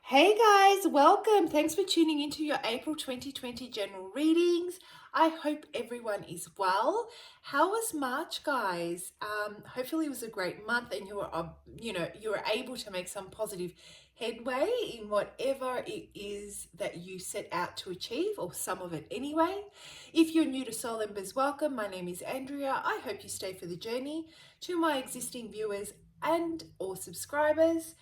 Hey guys, welcome. Thanks for tuning into your April 2020 general readings. I hope everyone is well. How was March, guys? Hopefully it was a great month and you were able to make some positive headway in whatever it is that you set out to achieve, or some of it anyway. If you're new to Soul Embers, welcome. My name is Andrea. I hope you stay for the journey. To my existing viewers and or subscribers,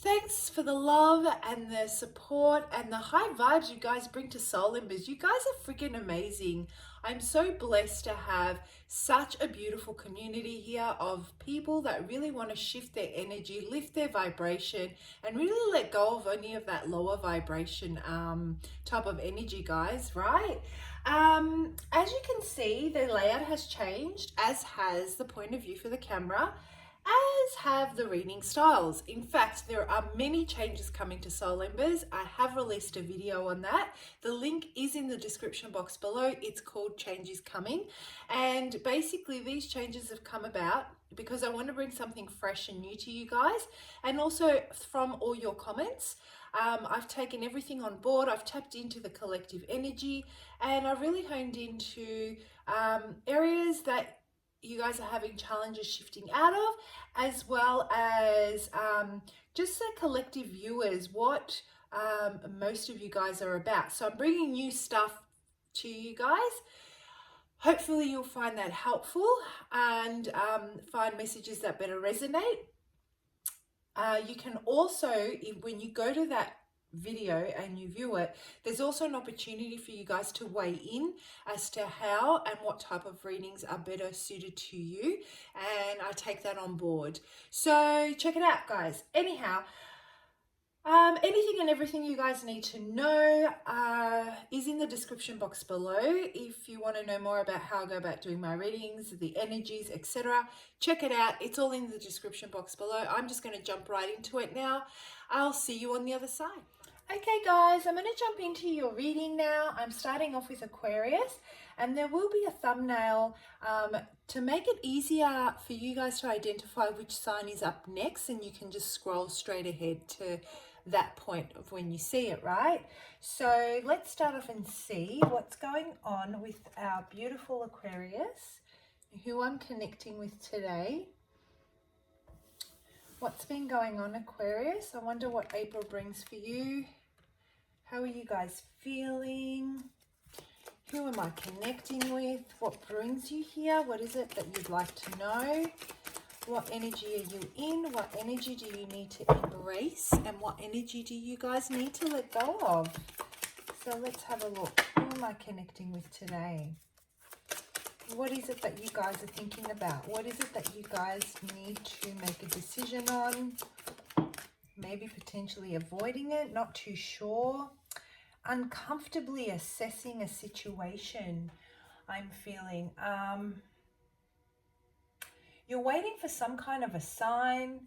thanks for the love and the support and the high vibes you guys bring to Soul Embers. You guys are freaking amazing. I'm so blessed to have such a beautiful community here of people that really want to shift their energy, lift their vibration, and really let go of any of that lower vibration type of energy, guys, right? As you can see, the layout has changed, as has the point of view for the camera, as have the reading styles. In fact, there are many changes coming to Soul Embers. I have released a video on that. The link is in the description box below. It's called Changes Coming. And basically these changes have come about because I want to bring something fresh and new to you guys. And also from all your comments, I've taken everything on board. I've tapped into the collective energy and I've really honed into areas that you guys are having challenges shifting out of, as well as just the collective viewers, what most of you guys are about. So I'm bringing new stuff to you guys. Hopefully you'll find that helpful and find messages that better resonate. You can also, when you go to that video and you view it, there's also an opportunity for you guys to weigh in as to how and what type of readings are better suited to you, and I take that on board. So check it out, guys. Anyhow, anything and everything you guys need to know is in the description box below. If you want to know more about how I go about doing my readings, the energies, etc., check it out. It's all in the description box below. I'm just going to jump right into it now. I'll see you on the other side. Okay guys, I'm going to jump into your reading now. I'm starting off with Aquarius, and there will be a thumbnail to make it easier for you guys to identify which sign is up next, and you can just scroll straight ahead to that point of when you see it, right? So let's start off and see what's going on with our beautiful Aquarius, who I'm connecting with today. What's been going on, Aquarius? I wonder what April brings for you. How are you guys feeling? Who am I connecting with? What brings you here? What is it that you'd like to know? What energy are you in? What energy do you need to embrace? And what energy do you guys need to let go of? So let's have a look. Who am I connecting with today? What is it that you guys are thinking about? What is it that you guys need to make a decision on? Maybe potentially avoiding it, not too sure. Uncomfortably assessing a situation, I'm feeling. You're waiting for some kind of a sign.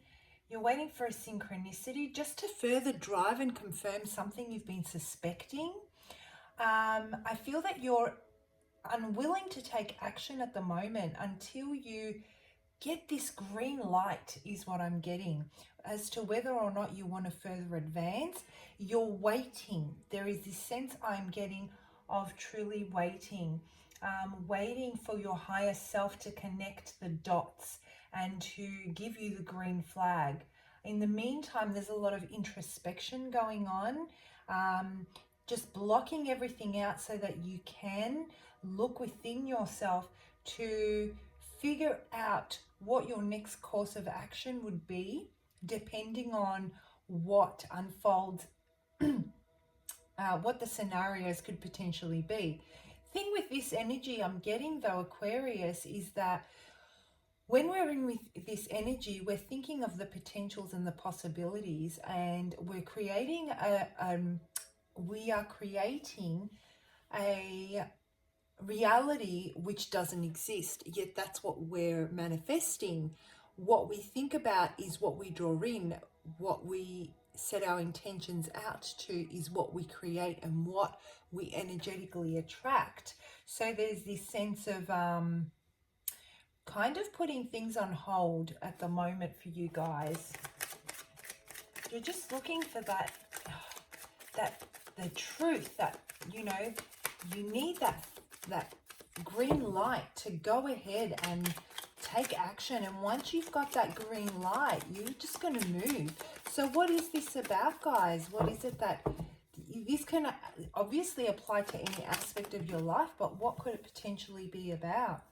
You're waiting for a synchronicity just to further drive and confirm something you've been suspecting. I feel that you're unwilling to take action at the moment until you get this green light, is what I'm getting, as to whether or not you want to further advance. You're waiting. There is this sense I'm getting of truly waiting. Waiting for your higher self to connect the dots and to give you the green flag. In the meantime, there's a lot of introspection going on, just blocking everything out so that you can look within yourself to figure out what your next course of action would be, depending on what unfolds, what the scenarios could potentially be. Thing with this energy I'm getting though, Aquarius, is that when we're in with this energy, we're thinking of the potentials and the possibilities, and we're creating a reality which doesn't exist, yet that's what we're manifesting. What we think about is what we draw in. What we set our intentions out to is what we create and what we energetically attract. So there's this sense of kind of putting things on hold at the moment for you guys. You're just looking for that the truth that, you know, you need that green light to go ahead and take action. And once you've got that green light, you're just going to move. So what is this about, guys? What is it that this can obviously apply to any aspect of your life, but what could it potentially be about?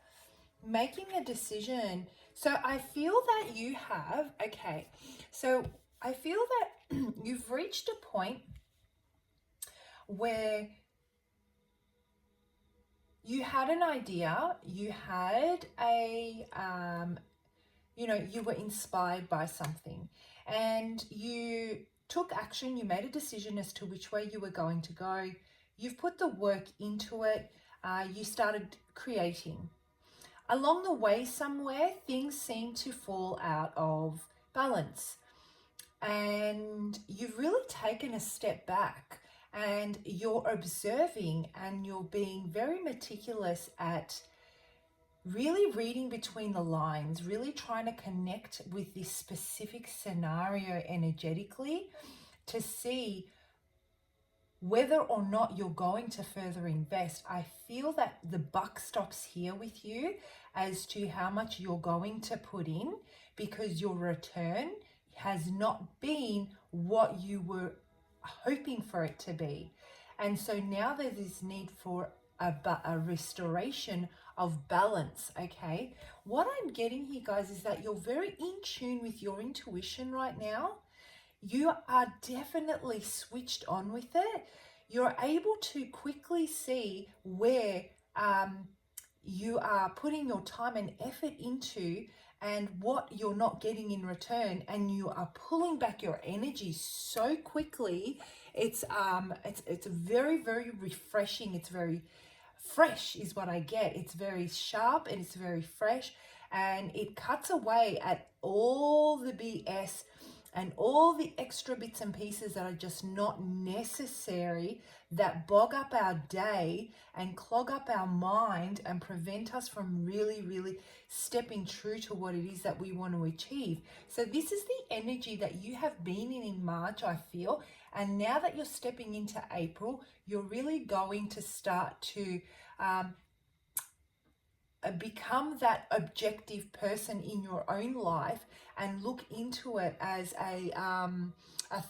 Making a decision. So I feel that you have, okay, so I feel that you've reached a point where you had an idea, you had a, you know, you were inspired by something and you took action, you made a decision as to which way you were going to go. You've put the work into it. You started creating. Along the way somewhere, things seem to fall out of balance. And you've really taken a step back and you're observing and you're being very meticulous at really reading between the lines, really trying to connect with this specific scenario energetically to see whether or not you're going to further invest. I feel that the buck stops here with you as to how much you're going to put in, because your return has not been what you were hoping for it to be. And so now there's this need for a restoration of balance, okay? What I'm getting here, guys, is that you're very in tune with your intuition right now. You are definitely switched on with it. You're able to quickly see where you are putting your time and effort into and what you're not getting in return, and you are pulling back your energy so quickly. It's very, very refreshing. It's very fresh is what I get. It's very sharp and it's very fresh, and it cuts away at all the BS and all the extra bits and pieces that are just not necessary, that bog up our day and clog up our mind and prevent us from really, really stepping true to what it is that we want to achieve. So this is the energy that you have been in March, I feel. And now that you're stepping into April, you're really going to start to become that objective person in your own life and look into it as a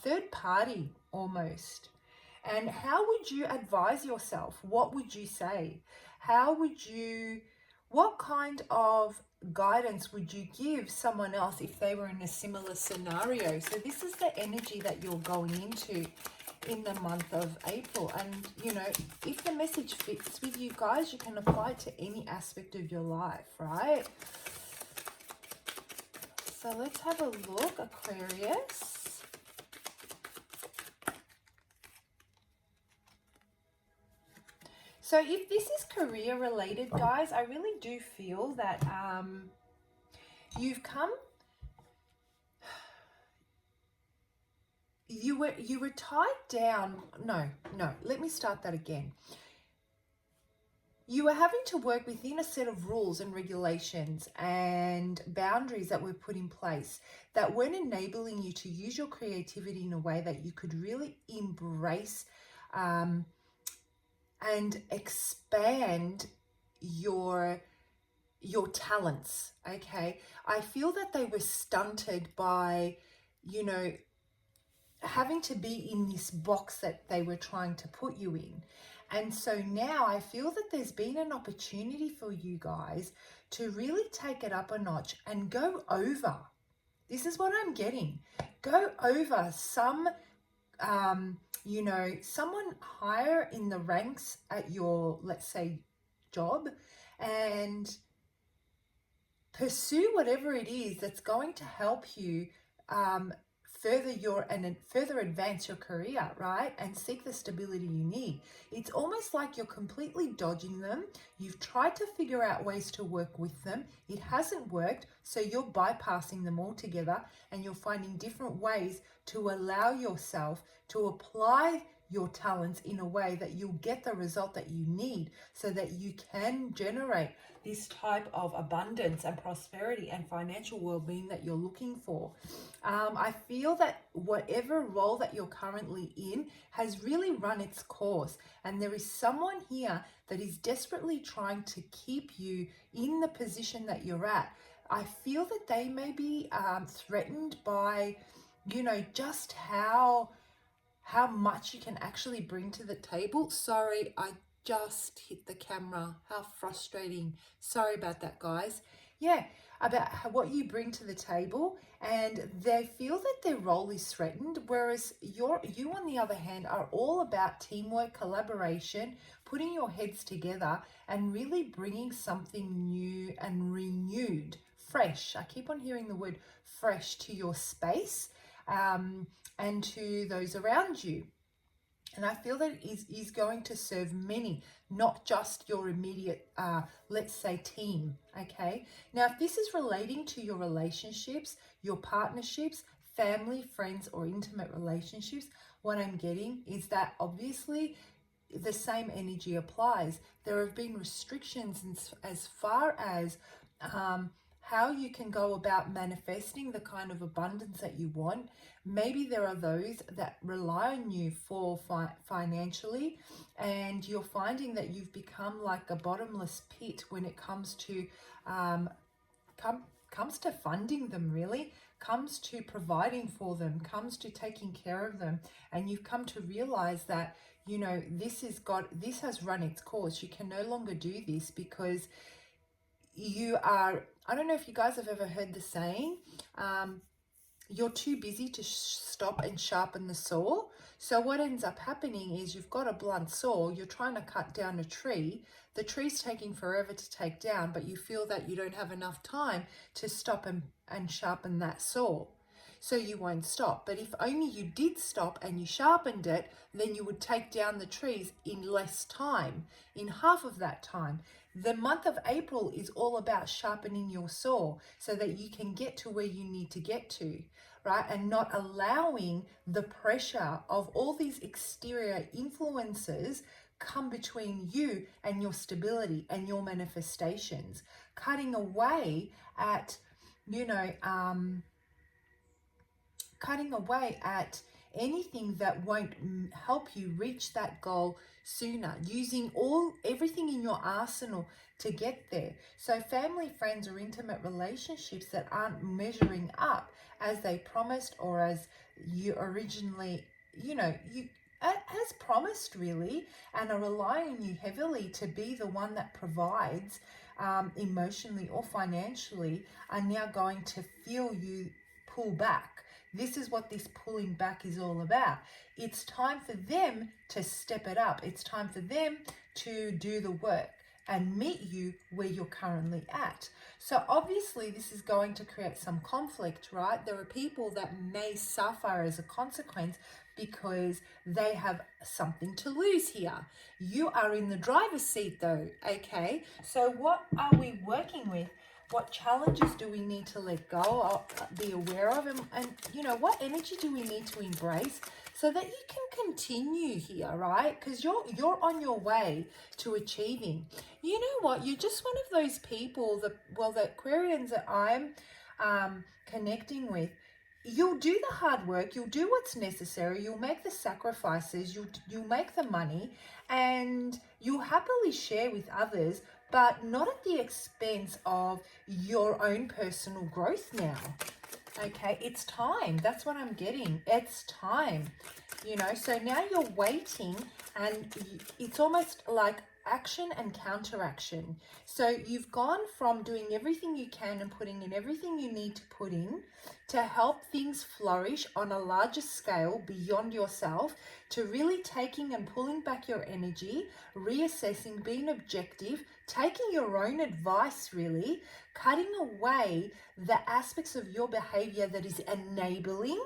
third party almost. And how would you advise yourself? What would you say? What kind of guidance would you give someone else if they were in a similar scenario? So this is the energy that you're going into in the month of April. And you know, if the message fits with you guys, you can apply it to any aspect of your life, right? So let's have a look, Aquarius. So if this is career related, guys, I really do feel that you've come, you were tied down. No, let me start that again. You were having to work within a set of rules and regulations and boundaries that were put in place that weren't enabling you to use your creativity in a way that you could really embrace and expand your talents, okay? I feel that they were stunted by, you know, having to be in this box that they were trying to put you in. And so now I feel that there's been an opportunity for you guys to really take it up a notch and go over. This is what I'm getting. Go over some, you know, someone higher in the ranks at your, let's say, job, and pursue whatever it is that's going to help you further advance your career, right? And seek the stability you need. It's almost like you're completely dodging them. You've tried to figure out ways to work with them. It hasn't worked, so you're bypassing them altogether, and you're finding different ways to allow yourself to apply your talents in a way that you'll get the result that you need so that you can generate this type of abundance and prosperity and financial well-being that you're looking for. I feel that whatever role that you're currently in has really run its course, and there is someone here that is desperately trying to keep you in the position that you're at. I feel that they may be threatened by, just how much you can actually bring to the table. Sorry, I just hit the camera. How frustrating. Sorry about that, guys. Yeah, about what you bring to the table, and they feel that their role is threatened, whereas you on the other hand are all about teamwork, collaboration, putting your heads together and really bringing something new and renewed, fresh. I keep on hearing the word fresh to your space, and to those around you. And I feel that it is going to serve many, not just your immediate, let's say, team. Okay. Now, if this is relating to your relationships, your partnerships, family, friends, or intimate relationships, what I'm getting is that obviously the same energy applies. There have been restrictions as far as how you can go about manifesting the kind of abundance that you want. Maybe there are those that rely on you for financially, and you're finding that you've become like a bottomless pit when it comes to comes to funding them, really comes to providing for them, comes to taking care of them. And you've come to realize that, this has run its course. You can no longer do this because you are, I don't know if you guys have ever heard the saying, you're too busy to stop and sharpen the saw. So what ends up happening is you've got a blunt saw, you're trying to cut down a tree, the tree's taking forever to take down, but you feel that you don't have enough time to stop and sharpen that saw. So you won't stop. But if only you did stop and you sharpened it, then you would take down the trees in less time, in half of that time. The month of April is all about sharpening your saw so that you can get to where you need to get to, right? And not allowing the pressure of all these exterior influences come between you and your stability and your manifestations. Cutting away at, anything that won't help you reach that goal sooner, using everything in your arsenal to get there. So family, friends, or intimate relationships that aren't measuring up as they promised, or as you originally, as promised really, and are relying on you heavily to be the one that provides emotionally or financially, are now going to feel you pull back. This is what this pulling back is all about. It's time for them to step it up. It's time for them to do the work and meet you where you're currently at. So obviously this is going to create some conflict, right? There are people that may suffer as a consequence because they have something to lose here. You are in the driver's seat though, okay? So what are we working with? What challenges do we need to let go or be aware of? And what energy do we need to embrace so that you can continue here, right? Because you're on your way to achieving. You know what? You're just one of those people, the Aquarians that I'm connecting with. You'll do the hard work, you'll do what's necessary, you'll make the sacrifices, you'll make the money, and you'll happily share with others, but not at the expense of your own personal growth now. Okay, it's time. That's what I'm getting. It's time. So now you're waiting, and it's almost like action and counteraction. So you've gone from doing everything you can and putting in everything you need to put in to help things flourish on a larger scale beyond yourself, to really taking and pulling back your energy, reassessing, being objective, taking your own advice really, cutting away the aspects of your behavior that is enabling,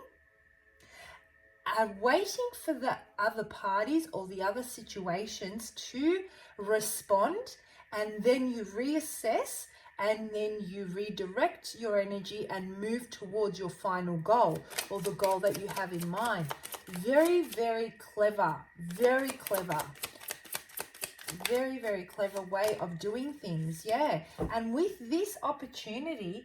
are waiting for the other parties or the other situations to respond, and then you reassess, and then you redirect your energy and move towards your final goal, or the goal that you have in mind. Very, very clever. Very clever. Very, very clever way of doing things. Yeah. And with this opportunity,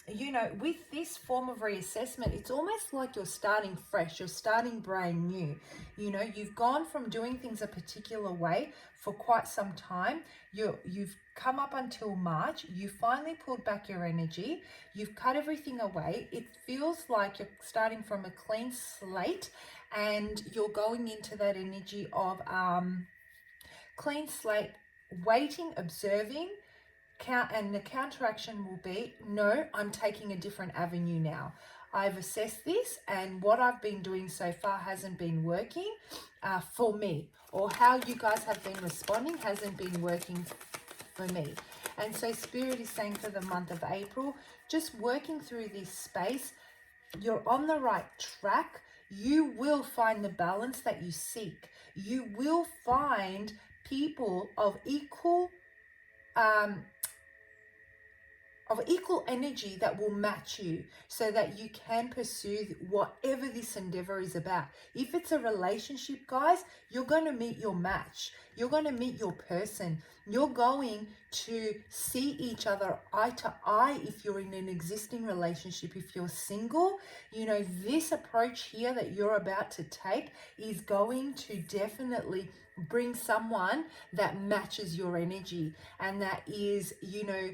you know, with this form of reassessment, it's almost like you're starting fresh, you're starting brand new. You know, you've gone from doing things a particular way for quite some time. You've come up until March, you finally pulled back your energy, you've cut everything away. It feels like you're starting from a clean slate, and you're going into that energy of clean slate, waiting, observing, and the counteraction will be, no, I'm taking a different avenue now. I've assessed this, and what I've been doing so far hasn't been working for me, or how you guys have been responding hasn't been working for me. And so Spirit is saying for the month of April, just working through this space, you're on the right track. You will find the balance that you seek. You will find people of equal energy that will match you, so that you can pursue whatever this endeavor is about. If it's a relationship, guys, you're going to meet your match. You're going to meet your person. You're going to see each other eye to eye if you're in an existing relationship. If you're single, you know, this approach here that you're about to take is going to definitely bring someone that matches your energy, and that is, you know,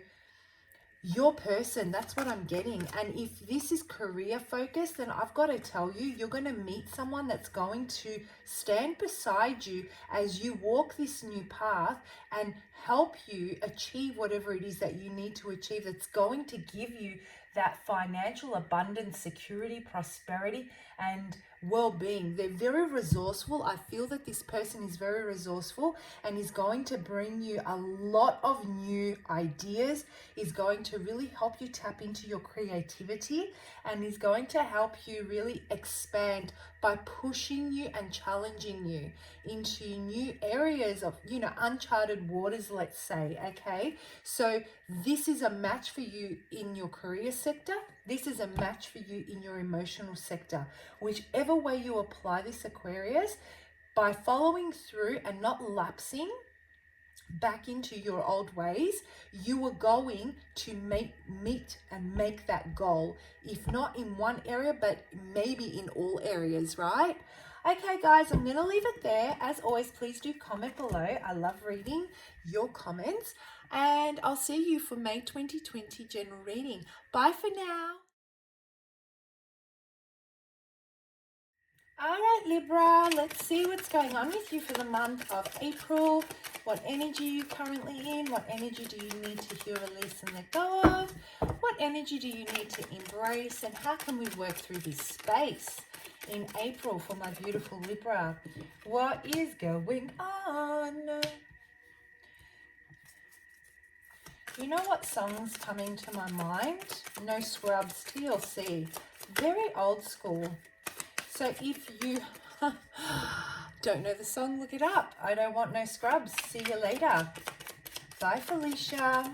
your person. That's what I'm getting. And if this is career focused, then I've got to tell you, you're going to meet someone that's going to stand beside you as you walk this new path and help you achieve whatever it is that you need to achieve, that's going to give you that financial abundance, security, prosperity, and well-being. They're very resourceful. I feel that this person is very resourceful and is going to bring you a lot of new ideas, is going to really help you tap into your creativity, and is going to help you really expand by pushing you and challenging you into new areas of, you know, uncharted waters, let's say. Okay, so this is a match for you in your career sector. This is a match for you in your emotional sector. Whichever way you apply this, Aquarius, by following through and not lapsing back into your old ways, you are going to meet and make that goal, if not in one area, but maybe in all areas, right? Okay, guys, I'm going to leave it there. As always, please do comment below. I love reading your comments, and I'll see you for May 2020 general reading. Bye for now. All right, Libra, let's see what's going on with you for the month of April. What energy are you currently in? What energy do you need to heal, release, and let go of? What energy do you need to embrace? And how can we work through this space in April for my beautiful Libra? What is going on? You know what song's coming to my mind? No Scrubs, TLC. Very old school. So if you don't know the song, look it up. I don't want no scrubs. See you later. Bye, Felicia.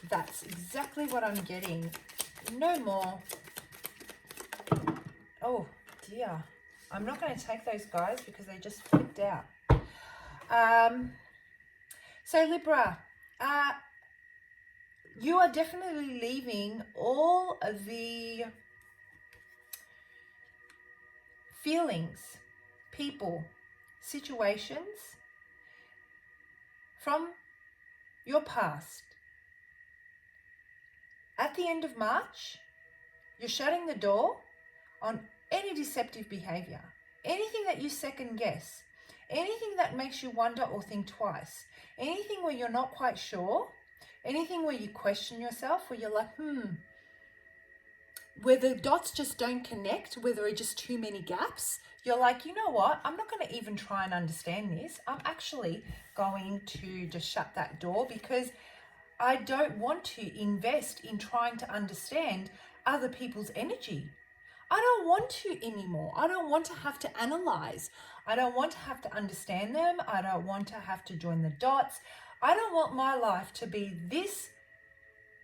That's exactly what I'm getting. No more. Oh, dear. I'm not going to take those, guys, because they just flipped out. So, Libra, you are definitely leaving all of the feelings, people, situations from your past. At the end of March, you're shutting the door on any deceptive behavior, anything that you second guess, anything that makes you wonder or think twice, anything where you're not quite sure, anything where you question yourself, where you're like, where the dots just don't connect, where there are just too many gaps. You're like, you know what? I'm not going to even try and understand this. I'm actually going to just shut that door, because I don't want to invest in trying to understand other people's energy. I don't want to anymore. I don't want to have to analyze. I don't want to have to understand them. I don't want to have to join the dots. I don't want my life to be this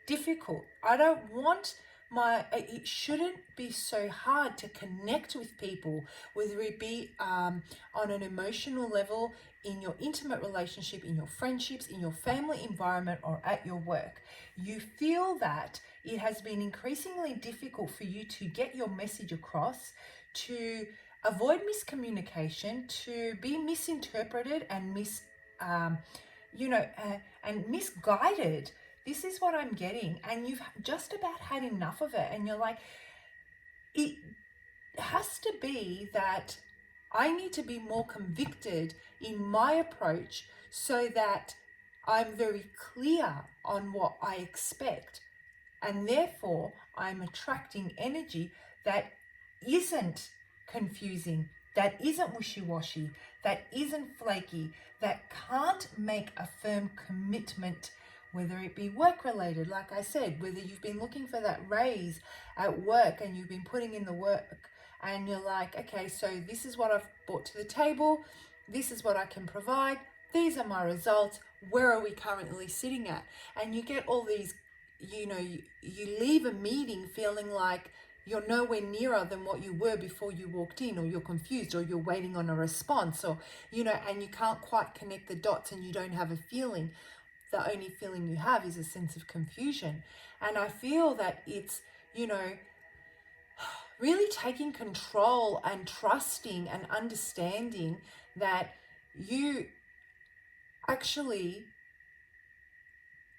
difficult. I don't want it shouldn't be so hard to connect with people, whether it be on an emotional level, in your intimate relationship, in your friendships, in your family environment, or at your work. You feel that it has been increasingly difficult for you to get your message across, to avoid miscommunication, to be misinterpreted and and misguided. This is what I'm getting, and you've just about had enough of it, and you're like, it has to be that I need to be more convicted in my approach so that I'm very clear on what I expect, and therefore I'm attracting energy that isn't confusing, that isn't wishy-washy, that isn't flaky, that can't make a firm commitment, whether it be work related, like I said, whether you've been looking for that raise at work and you've been putting in the work and you're like, okay, so this is what I've brought to the table, this is what I can provide, these are my results, where are we currently sitting at? And you get all these, you leave a meeting feeling like you're nowhere nearer than what you were before you walked in, or you're confused, or you're waiting on a response, or, and you can't quite connect the dots and you don't have a feeling. The only feeling you have is a sense of confusion. And I feel that it's, really taking control and trusting and understanding that you actually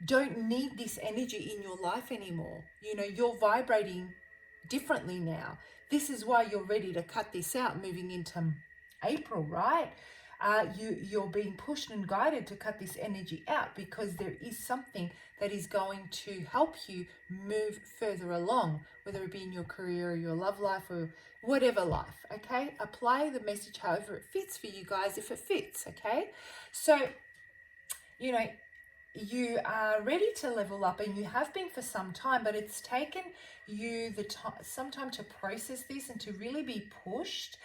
don't need this energy in your life anymore. You're vibrating differently now. This is why you're ready to cut this out moving into April, right? You're being pushed and guided to cut this energy out because there is something that is going to help you move further along, whether it be in your career or your love life or whatever life, okay? Apply the message however it fits for you guys, if it fits, okay? So, you are ready to level up, and you have been for some time, but it's taken you some time to process this and to really be pushed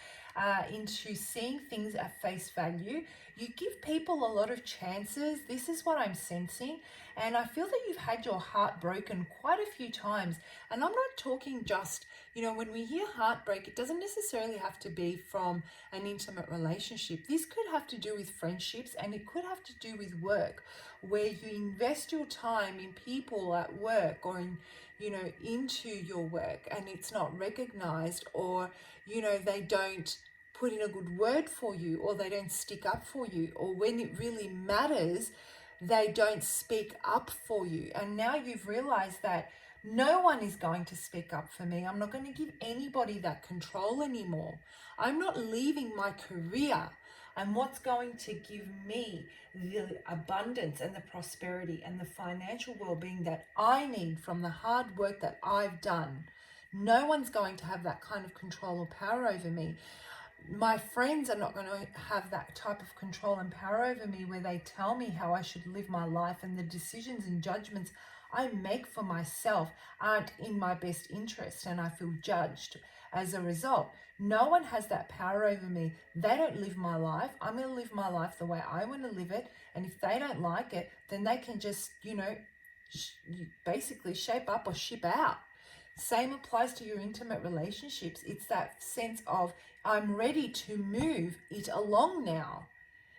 into seeing things at face value. You give people a lot of chances. This is what I'm sensing, and I feel that you've had your heart broken quite a few times. And I'm not talking just, when we hear heartbreak, it doesn't necessarily have to be from an intimate relationship. This could have to do with friendships, and it could have to do with work, where you invest your time in people at work, or into your work, and it's not recognized, or they don't put in a good word for you, or they don't stick up for you, or when it really matters, they don't speak up for you. And now you've realized that no one is going to speak up for me. I'm not going to give anybody that control anymore. I'm not leaving my career and what's going to give me the abundance and the prosperity and the financial well-being that I need from the hard work that I've done. No one's going to have that kind of control or power over me. My friends are not going to have that type of control and power over me, where they tell me how I should live my life, and the decisions and judgments I make for myself aren't in my best interest, and I feel judged as a result. No one has that power over me. They don't live my life. I'm going to live my life the way I want to live it, and if they don't like it, then they can just, basically shape up or ship out. Same applies to your intimate relationships. It's that sense of, I'm ready to move it along now.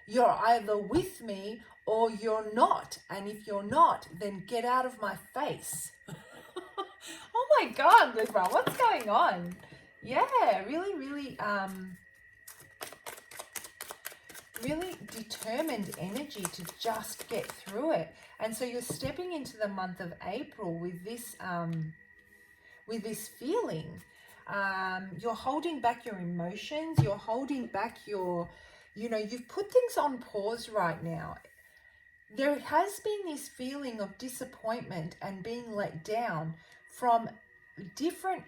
You're either with me or you're not. And if you're not, then get out of my face. Oh my God, Libra, what's going on? Yeah, really, really, really determined energy to just get through it. And so you're stepping into the month of April with this feeling. You're holding back your emotions. You're holding back you've put things on pause right now. There has been this feeling of disappointment and being let down from different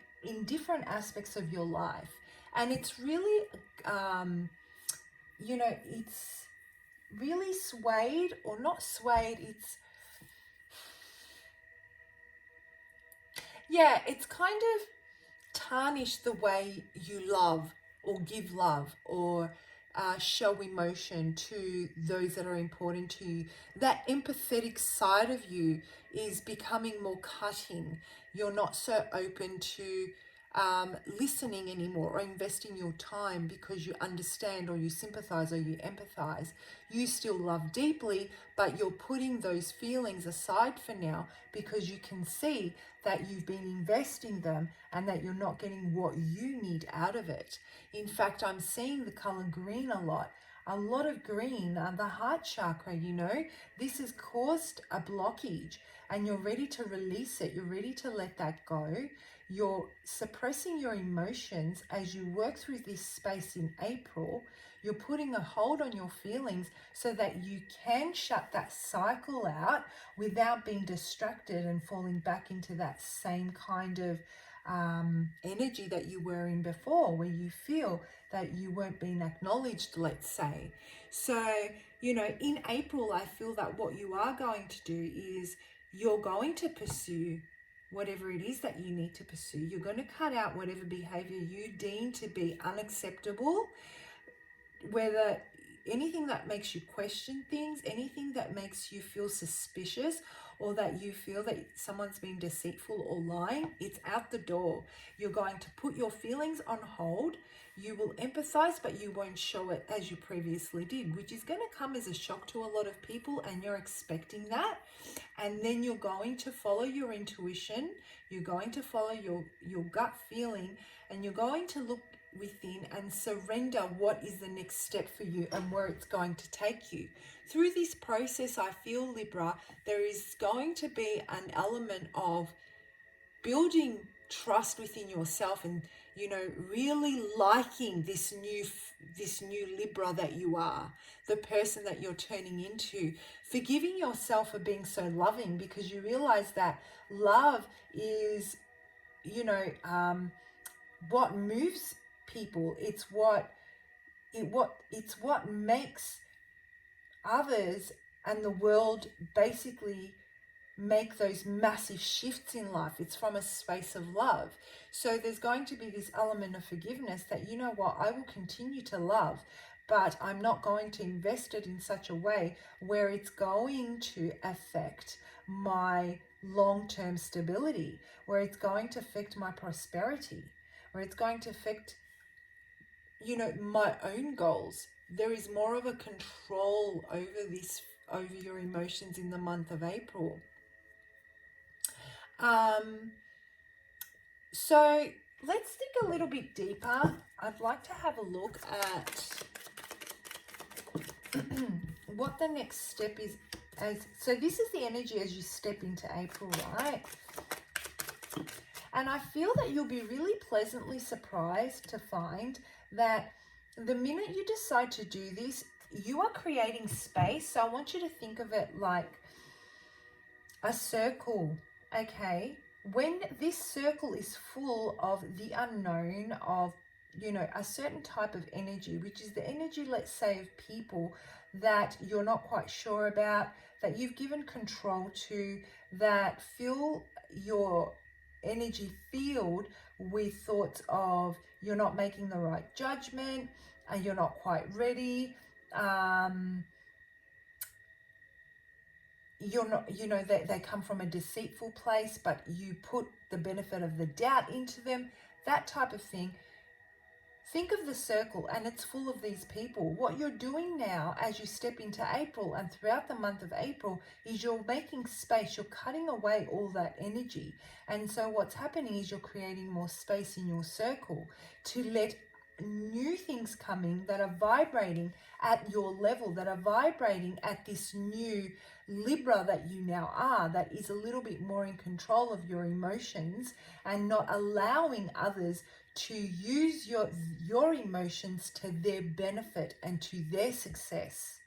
aspects of your life. And it's really, it's really swayed, or not swayed, it's kind of tarnished the way you love or give love, or show emotion to those that are important to you. That empathetic side of you is becoming more cutting. you're not so open to listening anymore or investing your time because you understand or you sympathize or you empathize. You still love deeply, but you're putting those feelings aside for now because you can see that you've been investing them and that you're not getting what you need out of it. In fact, I'm seeing the color green a lot. A lot of green, the heart chakra, this has caused a blockage and you're ready to release it. You're ready to let that go. You're suppressing your emotions as you work through this space in April. You're putting a hold on your feelings so that you can shut that cycle out without being distracted and falling back into that same kind of energy that you were in before, where you feel that you weren't being acknowledged, let's say. So, in April, I feel that what you are going to do is you're going to pursue whatever it is that you need to pursue. You're going to cut out whatever behavior you deem to be unacceptable, whether anything that makes you question things, anything that makes you feel suspicious, or that you feel that someone's been deceitful or lying, it's out the door. You're going to put your feelings on hold. You will empathize, but you won't show it as you previously did, which is going to come as a shock to a lot of people, and you're expecting that. And then you're going to follow your intuition. You're going to follow your gut feeling, and you're going to look within and surrender what is the next step for you and where it's going to take you. Through this process, I feel, Libra, there is going to be an element of building trust within yourself and, really liking this new Libra that you are, the person that you're turning into, forgiving yourself for being so loving, because you realize that love is, what moves people. It's what makes others and the world basically make those massive shifts in life. It's from a space of love. So there's going to be this element of forgiveness that, you know what, I will continue to love, but I'm not going to invest it in such a way where it's going to affect my long-term stability, where it's going to affect my prosperity, where it's going to affect, my own goals. There is more of a control over your emotions in the month of April. So let's dig a little bit deeper. I'd like to have a look at what the next step is. So this is the energy as you step into April, right? And I feel that you'll be really pleasantly surprised to find that the minute you decide to do this, you are creating space. So I want you to think of it like a circle, okay? When this circle is full of the unknown, of, a certain type of energy, which is the energy, let's say, of people that you're not quite sure about, that you've given control to, that fill your energy field with thoughts of you're not making the right judgment and you're not quite ready. You're not, they come from a deceitful place, but you put the benefit of the doubt into them, that type of thing. Think of the circle, and it's full of these people. What you're doing now as you step into April and throughout the month of April is you're making space, you're cutting away all that energy. And so what's happening is you're creating more space in your circle to let new things come in that are vibrating at your level, that are vibrating at this new Libra that you now are, that is a little bit more in control of your emotions and not allowing others to use your emotions to their benefit and to their success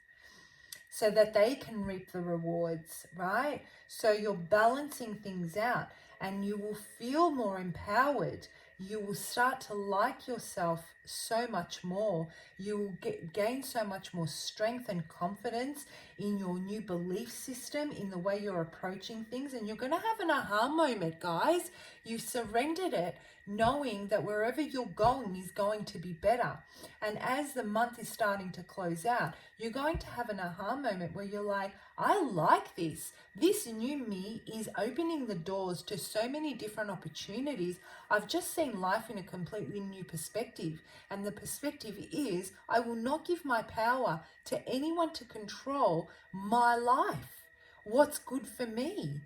so that they can reap the rewards, right? So you're balancing things out and you will feel more empowered. you will start to like yourself so much more. You will gain so much more strength and confidence in your new belief system, in the way you're approaching things, and you're going to have an aha moment, guys. You've surrendered it, knowing that wherever you're going is going to be better. And as the month is starting to close out, you're going to have an aha moment where you're like, I like this. This new me is opening the doors to so many different opportunities. I've just seen life in a completely new perspective. And the perspective is, I will not give my power to anyone to control my life. What's good for me?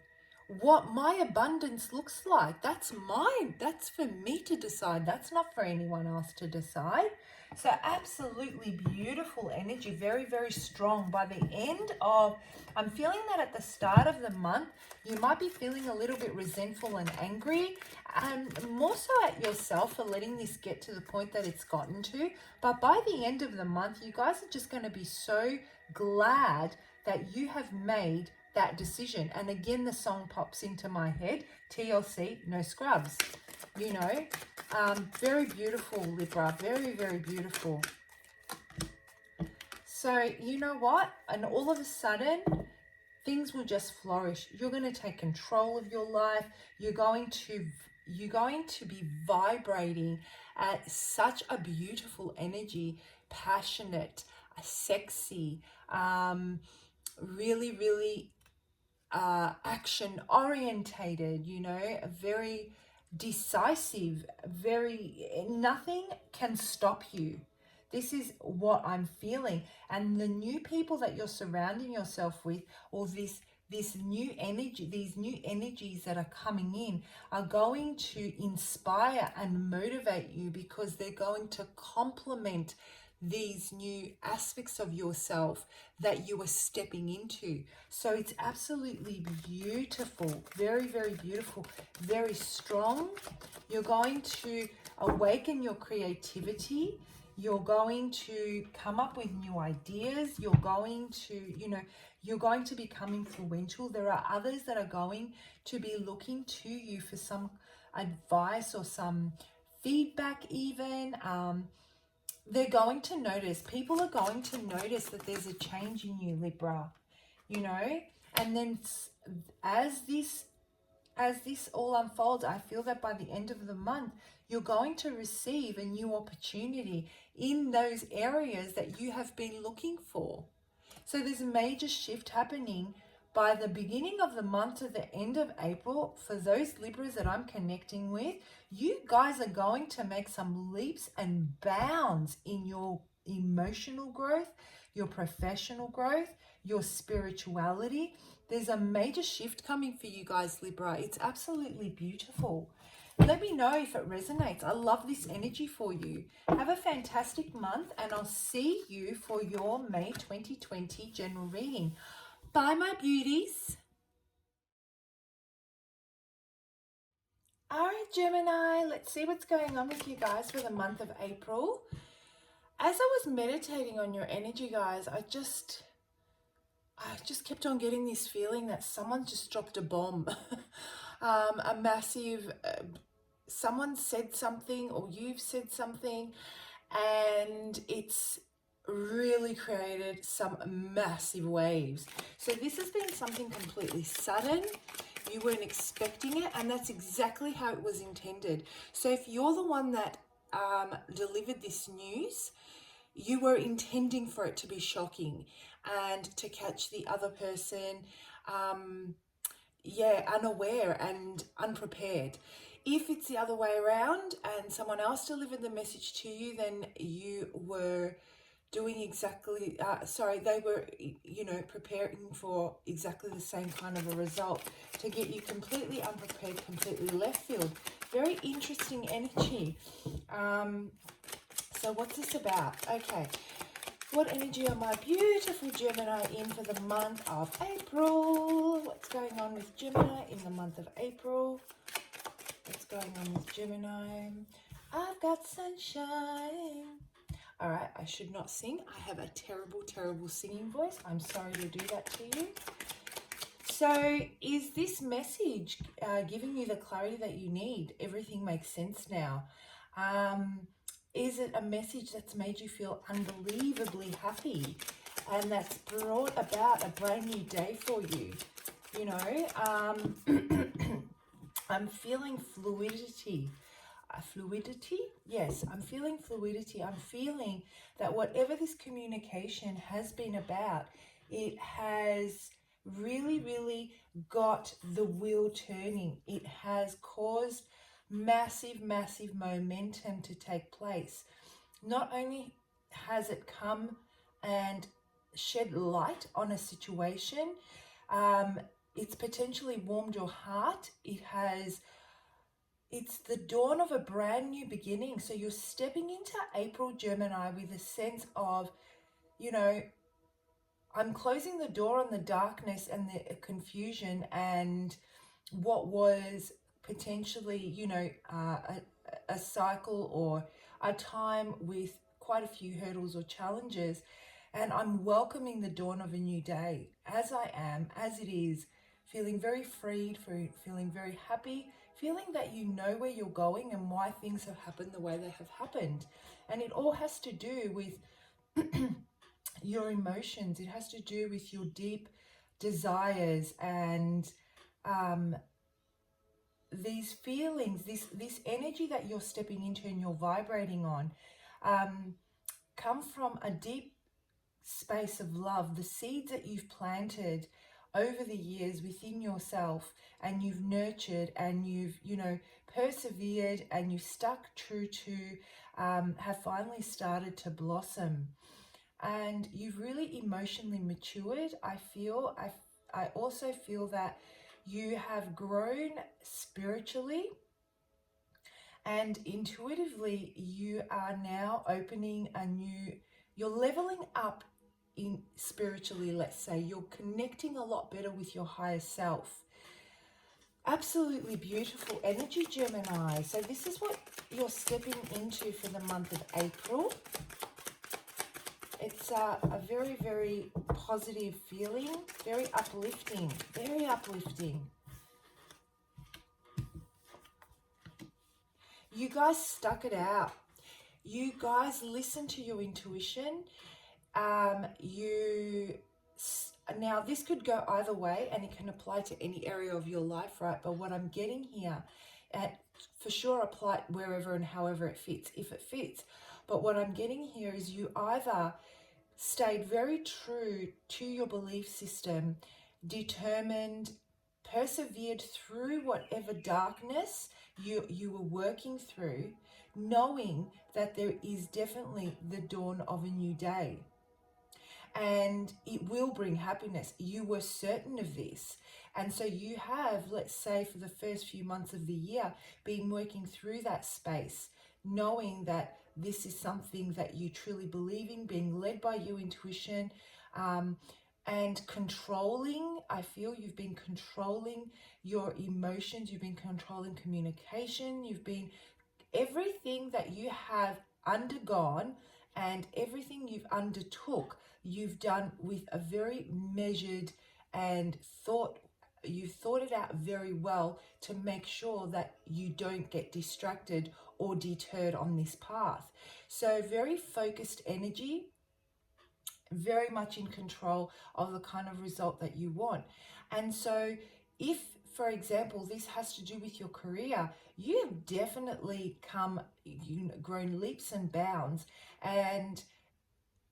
What my abundance looks like, that's mine. That's for me to decide. That's not for anyone else to decide. So absolutely beautiful energy, very, very strong. By the end of, I'm feeling that at the start of the month, you might be feeling a little bit resentful and angry, and more so at yourself for letting this get to the point that it's gotten to. But by the end of the month, you guys are just going to be so glad that you have made that decision. And again, the song pops into my head, TLC, no scrubs, you know. Very beautiful, Libra, very, very beautiful. So you know what? And all of a sudden, things will just flourish. You're going to take control of your life. You're going to be vibrating at such a beautiful energy, passionate, sexy, really, really action orientated, you know, very decisive, very, nothing can stop you. This is what I'm feeling. And the new people that you're surrounding yourself with, or this new energy, these new energies that are coming in, are going to inspire and motivate you, because they're going to complement these new aspects of yourself that you are stepping into. So it's absolutely beautiful, very, very beautiful, very strong. You're going to awaken your creativity. You're going to come up with new ideas. You're going to, you know, you're going to become influential. There are others that are going to be looking to you for some advice or some feedback even. They're going to notice, people are going to notice that there's a change in you, Libra, you know. And then as this all unfolds, I feel that by the end of the month, you're going to receive a new opportunity in those areas that you have been looking for. So there's a major shift happening by the beginning of the month to the end of April. For those Libras that I'm connecting with, you guys are going to make some leaps and bounds in your emotional growth, your professional growth, your spirituality. There's a major shift coming for you guys, Libra. It's absolutely beautiful. Let me know if it resonates. I love this energy for you. Have a fantastic month, and I'll see you for your May 2020 general reading. Bye, my beauties. All right, Gemini, let's see what's going on with you guys for the month of April. As I was meditating on your energy, guys, I just kept on getting this feeling that someone just dropped a bomb. A massive, someone said something, or you've said something, and it's really created some massive waves. So this has been something completely sudden. You weren't expecting it, and that's exactly how it was intended. So if you're the one that delivered this news, you were intending for it to be shocking and to catch the other person unaware and unprepared. If it's the other way around and someone else delivered the message to you, then you were doing exactly, they were, you know, preparing for exactly the same kind of a result to get you completely unprepared, completely left field. Very interesting energy. So what's this about? Okay. What energy are my beautiful Gemini in for the month of April? What's going on with Gemini in the month of April? What's going on with Gemini? I've got sunshine. All right, I should not sing. I have a terrible, terrible singing voice. I'm sorry to do that to you. So is this message giving you the clarity that you need? Everything makes sense now. Is it a message that's made you feel unbelievably happy and that's brought about a brand new day for you? You know, I'm feeling fluidity. Fluidity? Yes, I'm feeling fluidity. I'm feeling that whatever this communication has been about, it has really, really got the wheel turning. It has caused massive, massive momentum to take place. Not only has it come and shed light on a situation, um, it's potentially warmed your heart. It's the dawn of a brand new beginning. So you're stepping into April, Gemini, with a sense of, you know, I'm closing the door on the darkness and the confusion and what was potentially, a cycle or a time with quite a few hurdles or challenges. And I'm welcoming the dawn of a new day as I am, as it is, feeling very freed, feeling very happy, feeling that you know where you're going and why things have happened the way they have happened. And it all has to do with your emotions. It has to do with your deep desires and these feelings, this energy that you're stepping into and you're vibrating on, come from a deep space of love. The seeds that you've planted over the years within yourself and you've nurtured and you've, persevered and you've stuck true to, have finally started to blossom. And you've really emotionally matured. I also feel that you have grown spiritually and intuitively. You are now opening you're leveling up in spiritually. Let's say you're connecting a lot better with your higher self. Absolutely beautiful energy, Gemini. So this is what you're stepping into for the month of April. It's a very, very positive feeling, very uplifting, very uplifting. You guys stuck it out. You guys listen to your intuition. Now this could go either way and it can apply to any area of your life, right? But what I'm getting here, for sure apply wherever and however it fits, if it fits. But what I'm getting here is you either stayed very true to your belief system, determined, persevered through whatever darkness you were working through, knowing that there is definitely the dawn of a new day. And it will bring happiness. You were certain of this. And so you have, let's say, for the first few months of the year, been working through that space, knowing that this is something that you truly believe in, being led by your intuition, and controlling. I feel you've been controlling your emotions, you've been controlling communication, you've been everything that you have undergone and everything you've undertook, you've done with a very measured and you've thought it out very well to make sure that you don't get distracted or deterred on this path. So very focused energy, very much in control of the kind of result that you want. And so if, for example, this has to do with your career, you have definitely grown leaps and bounds. And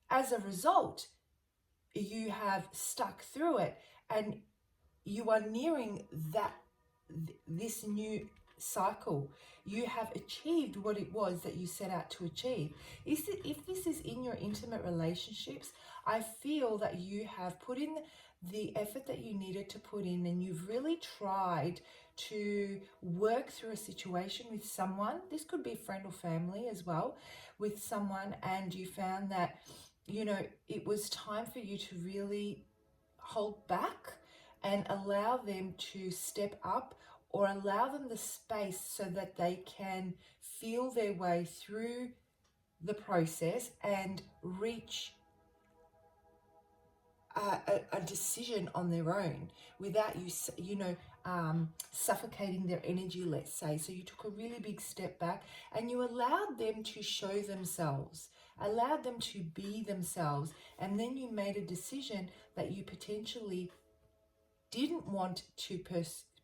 as a result, you have stuck through it and you are nearing this new cycle. You have achieved what it was that you set out to achieve. If this is in your intimate relationships, I feel that you have put in the effort that you needed to put in and you've really tried to work through a situation with someone. This could be friend or family as well, with someone, and you found that, it was time for you to really hold back and allow them to step up, or allow them the space so that they can feel their way through the process and reach a decision on their own without you, suffocating their energy, let's say. So you took a really big step back and you allowed them to show themselves, allowed them to be themselves, and then you made a decision that you potentially didn't want to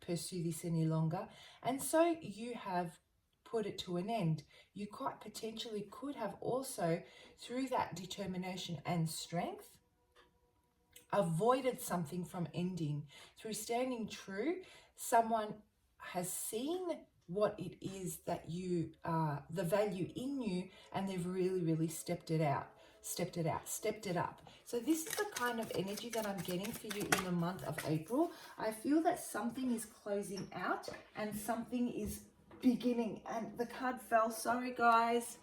pursue this any longer, and so you have put it to an end. You quite potentially could have also, through that determination and strength, avoided something from ending. Through standing true, someone has seen what it is that you, the value in you, and they've really, really stepped it up. So this is the kind of energy that I'm getting for you in the month of April. I feel that something is closing out and something is beginning. And the card fell, sorry guys.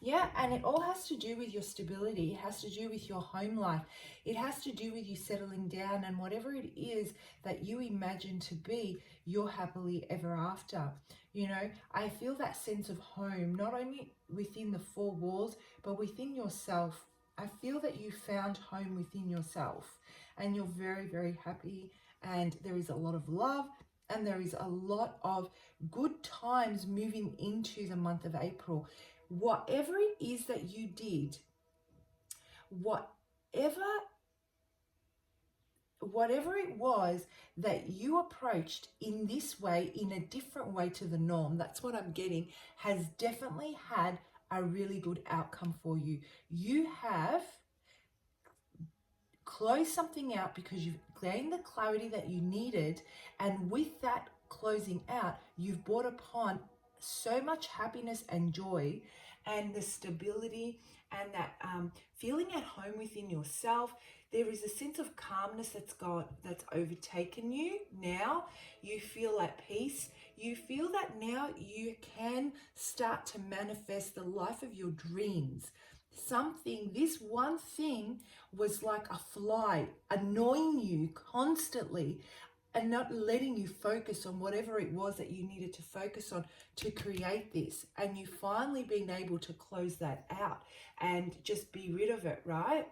Yeah, and it all has to do with your stability. It has to do with your home life. It has to do with you settling down and whatever it is that you imagine to be your happily ever after. You know, I feel that sense of home, not only within the four walls, but within yourself. I feel that you found home within yourself and you're very, very happy, and there is a lot of love and there is a lot of good times moving into the month of April. Whatever it is that you did, whatever it was that you approached in this way, in a different way to the norm, that's what I'm getting, has definitely had a really good outcome for you. You have closed something out because you've gained the clarity that you needed, and with that closing out, you've brought upon so much happiness and joy and the stability and that feeling at home within yourself. There is a sense of calmness that's overtaken you now. You feel at peace. You feel that now you can start to manifest the life of your dreams. This one thing was like a fly annoying you constantly and not letting you focus on whatever it was that you needed to focus on to create this. And you finally been able to close that out and just be rid of it, right?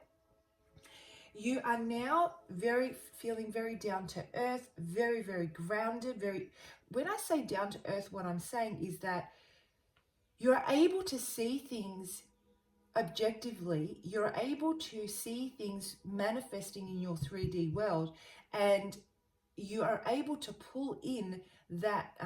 You are now feeling very down to earth, very, very grounded. When I say down to earth, what I'm saying is that you're able to see things objectively. You're able to see things manifesting in your 3D world, and you are able to pull in that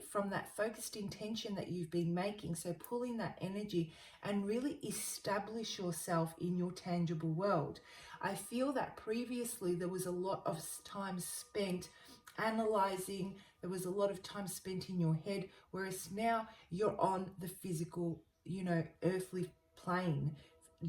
from that focused intention that you've been making. So pulling that energy and really establish yourself in your tangible world. I feel that previously there was a lot of time spent analyzing. There was a lot of time spent in your head, whereas now you're on the physical, earthly plane,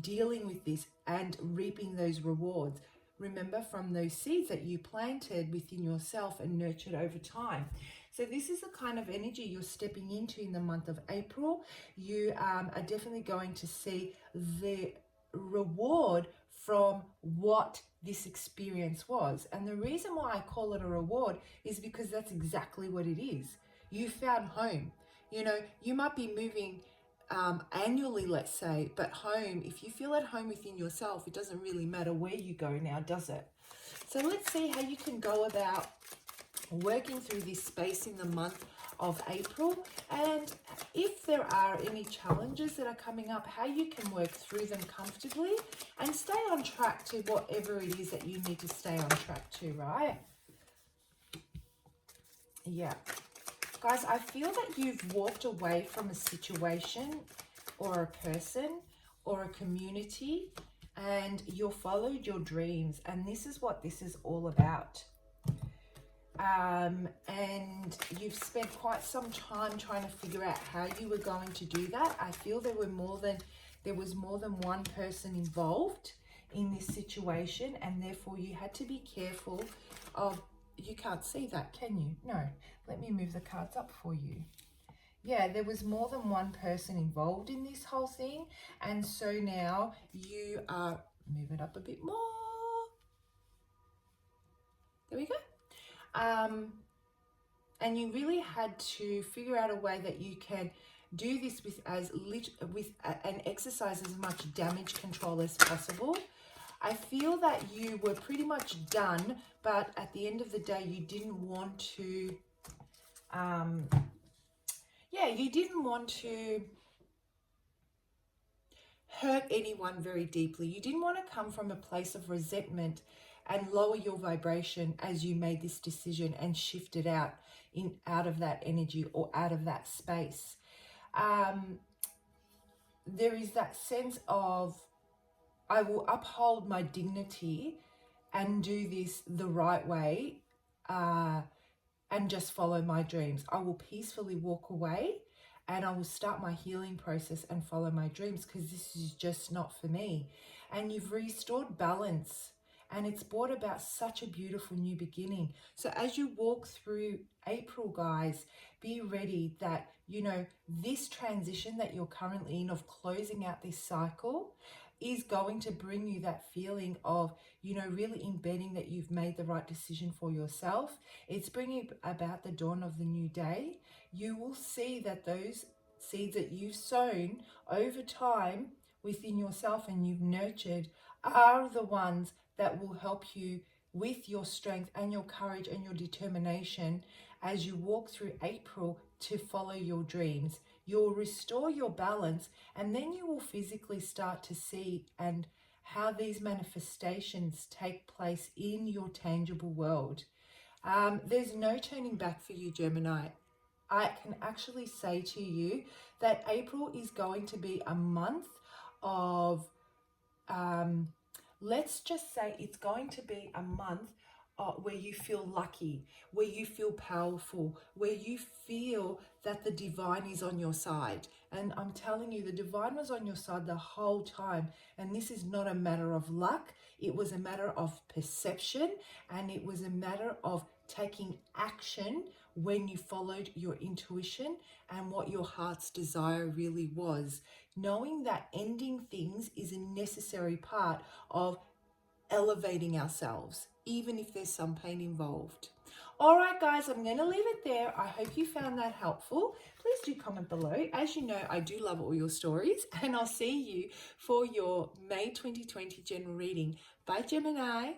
dealing with this and reaping those rewards. Remember, from those seeds that you planted within yourself and nurtured over time. So this is the kind of energy you're stepping into in the month of April. You are definitely going to see the reward from what this experience was. And the reason why I call it a reward is because that's exactly what it is. You found home. You might be moving annually, let's say, but home, if you feel at home within yourself, it doesn't really matter where you go now, does it? So let's see how you can go about working through this space in the month of April, and if there are any challenges that are coming up, how you can work through them comfortably and stay on track to whatever it is that you need to stay on track to, right? Yeah. Guys, I feel that you've walked away from a situation or a person or a community, and you followed your dreams, and this is what this is all about. And you've spent quite some time trying to figure out how you were going to do that. I feel there was more than one person involved in this situation, and therefore you had to be careful of. You can't see that, can you? No. Let me move the cards up for you. Yeah, there was more than one person involved in this whole thing. And so now you are... Move it up a bit more. There we go. And you really had to figure out a way that you can do this and exercise as much damage control as possible. I feel that you were pretty much done, but at the end of the day, you didn't want to, you didn't want to hurt anyone very deeply. You didn't want to come from a place of resentment and lower your vibration as you made this decision and shifted out of that energy or out of that space. There is that sense of, I will uphold my dignity and do this the right way, and just follow my dreams. I will peacefully walk away and I will start my healing process and follow my dreams, because this is just not for me. And you've restored balance, and it's brought about such a beautiful new beginning. So as you walk through April, guys, be ready that, this transition that you're currently in of closing out this cycle is going to bring you that feeling of, really embedding that you've made the right decision for yourself. It's bringing about the dawn of the new day. You will see that those seeds that you've sown over time within yourself and you've nurtured are the ones that will help you with your strength and your courage and your determination as you walk through April to follow your dreams. You'll restore your balance, and then you will physically start to see and how these manifestations take place in your tangible world. There's no turning back for you, Gemini. I can actually say to you that April is going to be a month of, let's just say it's going to be a month where you feel lucky, where you feel powerful, where you feel that the divine is on your side. And I'm telling you, the divine was on your side the whole time. And this is not a matter of luck. It was a matter of perception, and it was a matter of taking action when you followed your intuition and what your heart's desire really was. Knowing that ending things is a necessary part of elevating ourselves, even if there's some pain involved. All right, guys, I'm going to leave it there. I hope you found that helpful. Please do comment below. As you know, I do love all your stories, and I'll see you for your May 2020 general reading. Bye, Gemini.